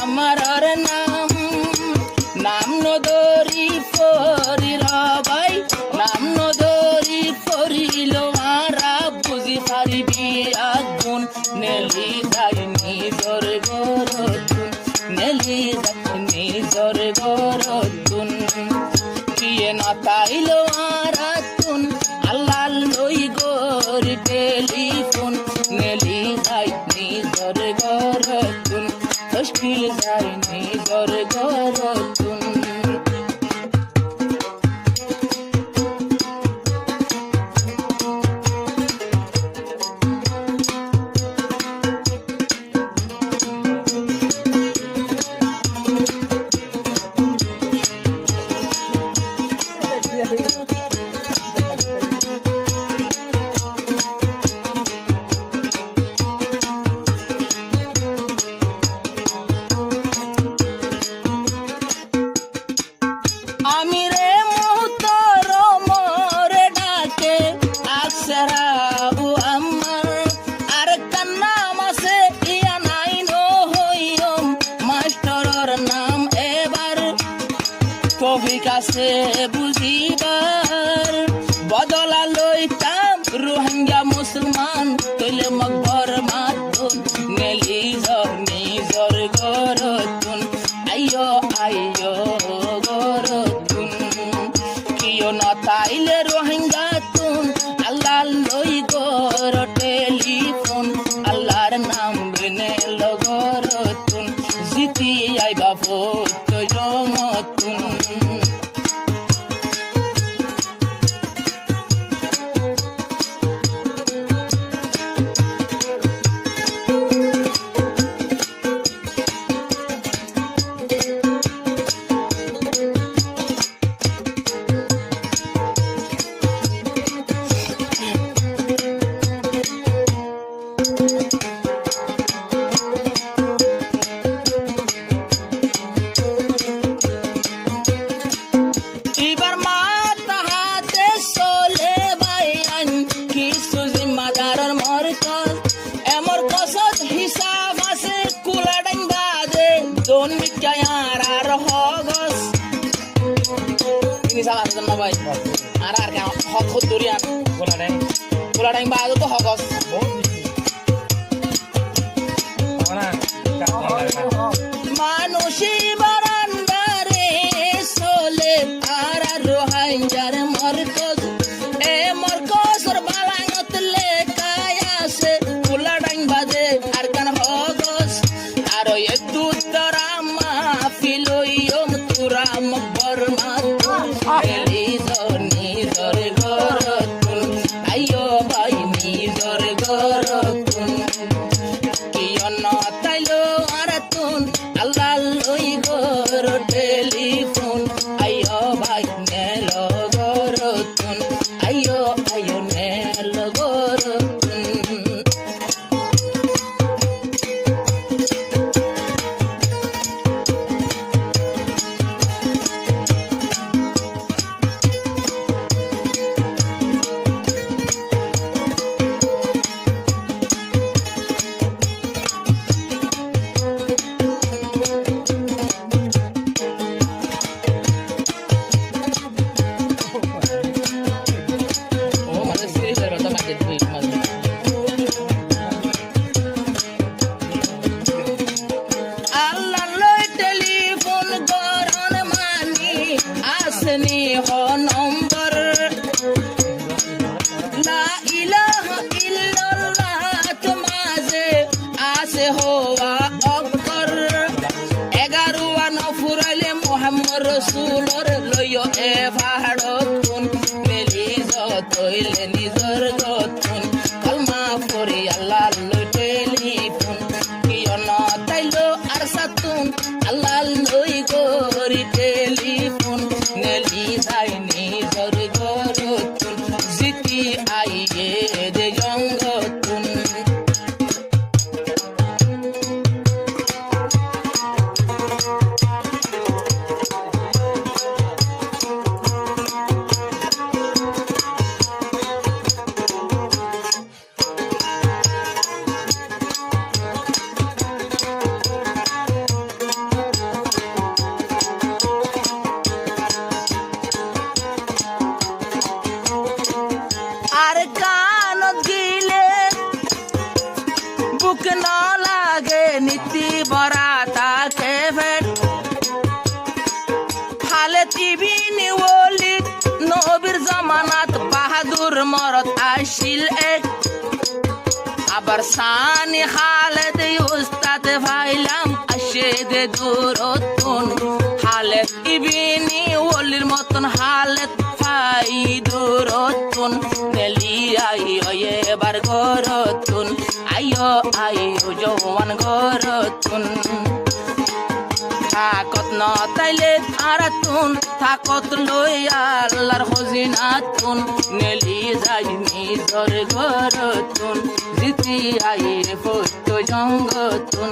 আমার নাম নাম নদরি ফরি রবাই নাম নদরি ফরিল মারা বুঝি পারিবি আগুন নেলি যাই নিজর গরতুন নেলি যাই নিজর গরতুন কিয়ে না তাইল আরাতুন আল্লাহ লই গর টেলিফোন নেলি যাই নিজর গরতুন মুশকিল যাই নিজর গরতুন আমি রে মোহতরম রে ডাকে আকসরাবু আমার আর কান্নাম আছে ইয়া নাই নো হইম মাস্টারর নাম এবার কবি কাছে বুঝিবার বদলা লইতাম রোহিঙ্গা মুসলমান তৈলে মকবর মাতুন নেলি জর নিজর গরতুন আইয়ো আইয়ো গরতুন কিয় না তাইলে রোহিঙ্গা তুন আল্লাহ লই গর টেলিফোন আল্লাহর নাম বিনে লগরতুন জিতি আইবা ভোট জমতুন এবার মাথা হাতে চলে বাইন কিছু জিম্মাদারের মরকজ এমর কসত হিসাব আছে কুলাডাইন বাজে দোন বিজ্ঞান আর হগস হিসাব আছে না ভাই আর আর হক হতুরিয়ান কুলাডাইন বাজে তো হগস মানুষই বারান্দারে চলে আর রোহিঙ্গার মরকজ এ মরকজর বালাঙত লেখাই আছে কুলাডাইন বাজে আর কান হগস আর এ দুতরা মাহফিলইম তুরা মকবর মাতুন এলি নিজর গরতুন আইয়ো ভাই নিজর গরতুন কিয় না তাইলো আরাতুন আল্লাহ লই গর টেলিফোন আইয়ো ভাই নেল গরতুন আইয়ো আইয়ো নেল গরতুন আল্লাহ লই টেলিফোন গরন মানি আসনি হ নম্বর লা ইলাহা ইল্লাল্লাহ তোমাজে আসে হওয়া অক্ষর 11 নফুরাইলে মুহাম্মদ রাসূলর লইও এ পাহাড়তুন মেলি যতইলে নিজর গতুন কলমা পড়ি আল্লাহ লই টেলিফোন কিয় না তাইলো আর সাতুন আল্লাহ লই গরি টেলিফোন নেলি যাই নিজর গরতুন জিতি আইয়ে দে জঙ্গতুন বরা তাকে ফেট হালে তিবিনি ওলি নবীর জমানাত বাহাদুর মরত আসিল এক আবার সানি খালেদ উস্তাদ ভাইলাম আসে দে দূরতুন হালেদ ইবিনি ওলির মতন হালেদ ফাই দূরতুন নেলি আইও এবার গরতুন আইও আইও জওয়ান গরতুন থাকত ন তাইলে আরাতুন থাকত লই আল্লাহর খজিনাতুন নেলি যাই নিজর গরতুন জিতি আইরে ফটো জঙ্গতুন